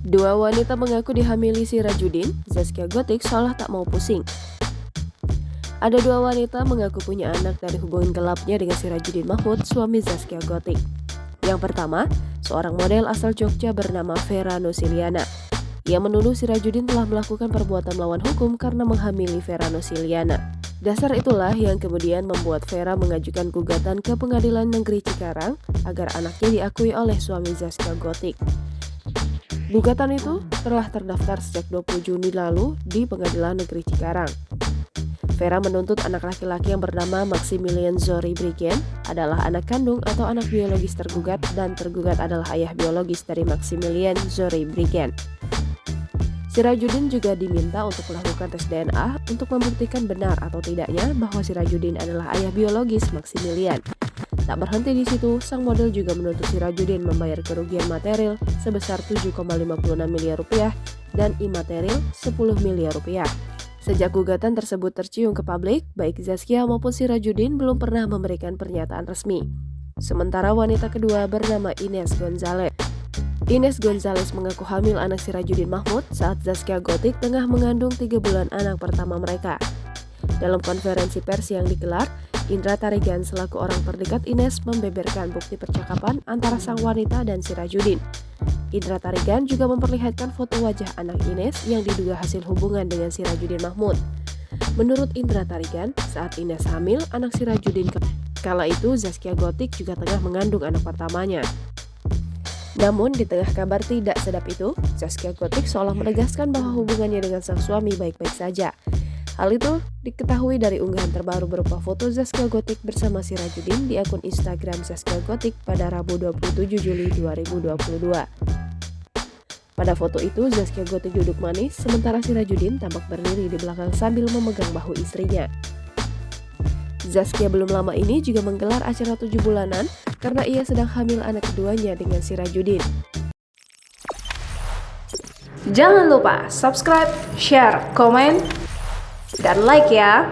Dua wanita mengaku dihamili Sirajudin, Zaskia Gotik seolah tak mau pusing. Ada dua wanita mengaku punya anak dari hubungan gelapnya dengan Sirajudin Mahmud, suami Zaskia Gotik. Yang pertama, seorang model asal Jogja bernama Vera Nosiliana. Ia menuduh Sirajudin telah melakukan perbuatan melawan hukum karena menghamili Vera Nosiliana. Dasar itulah yang kemudian membuat Vera mengajukan gugatan ke Pengadilan Negeri Cikarang agar anaknya diakui oleh suami Zaskia Gotik. Gugatan itu telah terdaftar sejak 20 Juni lalu di Pengadilan Negeri Cikarang. Vera menuntut anak laki-laki yang bernama Maximilian Zori Brigjen adalah anak kandung atau anak biologis tergugat dan tergugat adalah ayah biologis dari Maximilian Zori Brigjen. Sirajudin juga diminta untuk melakukan tes DNA untuk membuktikan benar atau tidaknya bahwa Sirajudin adalah ayah biologis Maximilian. Tak berhenti di situ, sang model juga menuntut Sirajudin membayar kerugian material sebesar 7,56 miliar rupiah dan imaterial 10 miliar rupiah. Sejak gugatan tersebut tercium ke publik, baik Zaskia maupun Sirajudin belum pernah memberikan pernyataan resmi. Sementara wanita kedua bernama Ines Gonzalez. Ines Gonzalez mengaku hamil anak Sirajudin Mahmud saat Zaskia Gotik tengah mengandung 3 bulan anak pertama mereka. Dalam konferensi pers yang digelar, Indra Tarigan selaku orang terdekat Ines membeberkan bukti percakapan antara sang wanita dan Sirajudin. Indra Tarigan juga memperlihatkan foto wajah anak Ines yang diduga hasil hubungan dengan Sirajudin Mahmud. Menurut Indra Tarigan, saat Ines hamil anak Sirajudin, kala itu Zaskia Gotik juga tengah mengandung anak pertamanya. Namun di tengah kabar tidak sedap itu, Zaskia Gotik seolah menegaskan bahwa hubungannya dengan sang suami baik-baik saja. Hal itu diketahui dari unggahan terbaru berupa foto Zaskia Gotik bersama Sirajudin di akun Instagram Zaskia Gotik pada Rabu 27 Juli 2022. Pada foto itu, Zaskia Gotik duduk manis, sementara Sirajudin tampak berdiri di belakang sambil memegang bahu istrinya. Zaskia belum lama ini juga menggelar acara 7 bulanan karena ia sedang hamil anak keduanya dengan Sirajudin. Jangan lupa subscribe, share, komen, dan like ya.